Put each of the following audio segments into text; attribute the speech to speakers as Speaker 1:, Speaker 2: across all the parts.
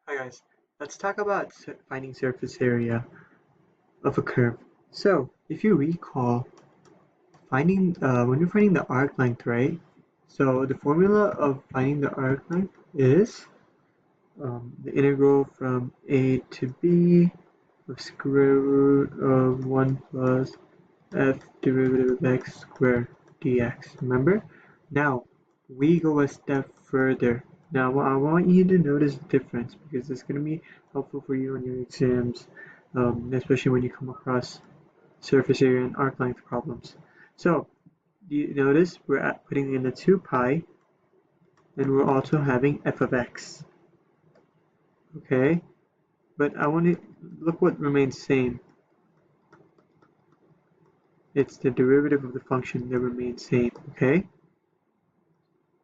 Speaker 1: Hi guys, let's talk about finding surface area of a curve. So, if you recall, when you're finding the arc length, right? So the formula of finding the arc length is the integral from a to b of square root of 1 plus f derivative of x squared dx. Remember? Now, we go a step further. Now, I want you to notice the difference because it's going to be helpful for you on your exams, especially when you come across surface area and arc length problems. So, you notice we're putting in the 2 pi, and we're also having f of x. Okay? But I want to look what remains same. It's the derivative of the function that remains same. Okay?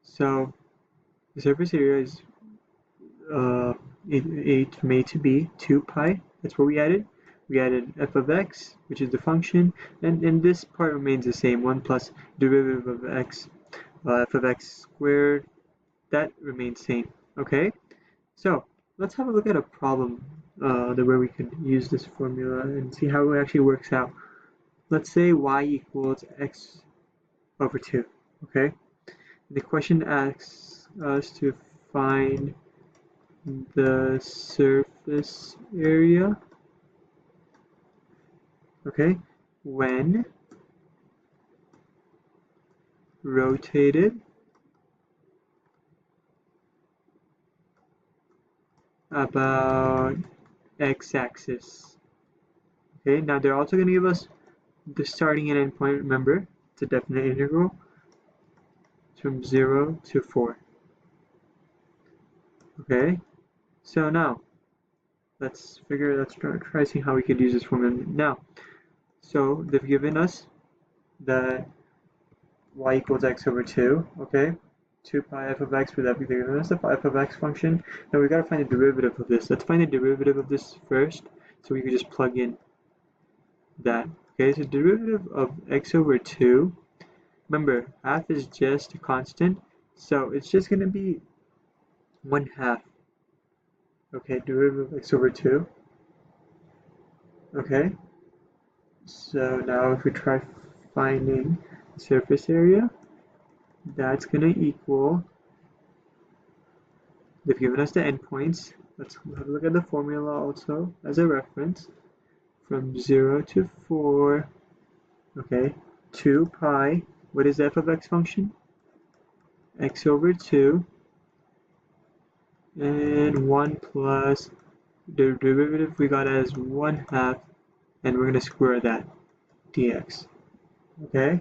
Speaker 1: So, the surface area is from a to b, 2 pi, that's what we added. We added f of x, which is the function, and this part remains the same, 1 plus derivative of x, f of x squared, that remains same, okay? So, let's have a look at a problem where we could use this formula and see how it actually works out. Let's say y equals x over 2, okay? The question asks us to find the surface area, okay, when rotated about x-axis. Okay, now they're also going to give us the starting and end point. Remember, it's a definite integral. It's from 0 to 4. Okay, so now let's try seeing how we could use this formula now. So they've given us the y equals x over 2, okay? 2 pi f of x with everything. And that's the f of x function. Now we got to find the derivative of this. Let's find the derivative of this first, so we can just plug in that. Okay, so derivative of x over 2. Remember, half is just a constant, so it's just going to be 1/2. Okay, derivative of x over 2. Okay, so now if we try finding surface area, that's going to equal, they've given us the endpoints. Let's have a look at the formula also as a reference. From 0 to 4, okay, 2 pi, what is the f of x function? X over 2, and 1 plus the derivative we got as 1/2, and we're going to square that, dx. Okay,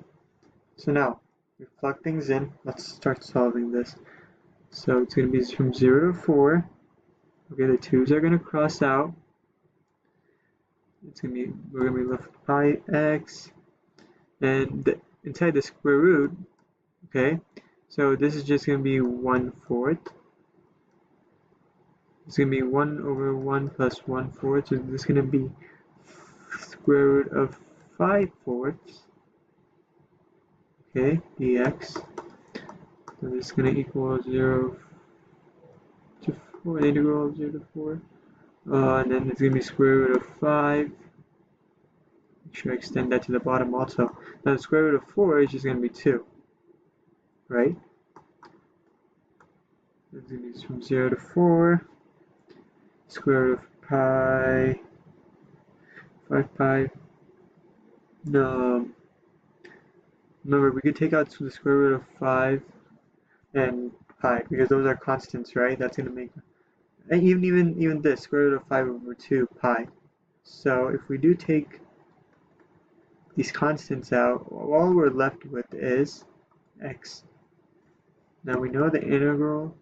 Speaker 1: so now we plug things in. Let's start solving this. So it's going to be from 0 to 4. Okay, the 2's are going to cross out. We're going to be left with pi x, and inside the square root, okay, so this is just going to be 1/4. It's going to be 1 over 1 plus 1/4, so this is going to be square root of 5/4, okay, dx. So this is going to equal 0 to 4, the integral of 0 to 4. And then it's going to be square root of 5. Make sure I extend that to the bottom also. Now the square root of 4 is just going to be 2, right? It's going to be from 0 to 4. Square root of pi, 5 pi. No, remember we could take out the square root of 5 and pi because those are constants, right? That's going to make, and even this, square root of 5 over 2 pi. So if we do take these constants out, all we're left with is x. Now we know the integral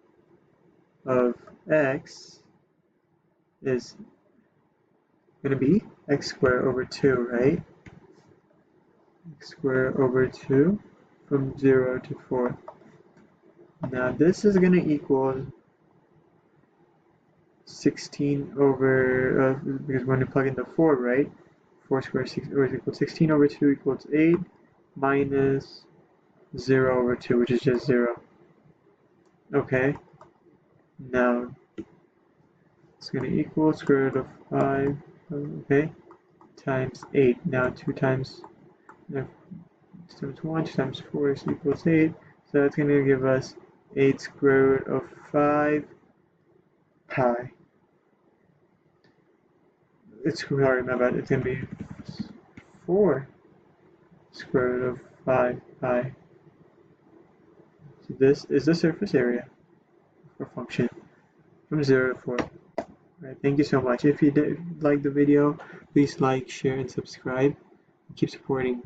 Speaker 1: of x is going to be x squared over 2, right? X squared over 2 from 0 to 4. Now this is going to equal 16 over, because we're going to plug in the 4, right? 4 squared is equals 16 over 2 equals 8 minus 0 over 2, which is just 0. Okay, now It's going to equal square root of 5, okay, times 8. Now 2 times 1, 2 times 4 is equals 8. So that's going to give us 8 square root of 5 pi. Sorry, my bad. It's going to be 4 square root of 5 pi. So this is the surface area for function from 0 to 4. Alright, thank you so much. If you did like the video, please like, share, and subscribe. Keep supporting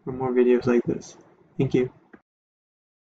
Speaker 1: for more videos like this. Thank you.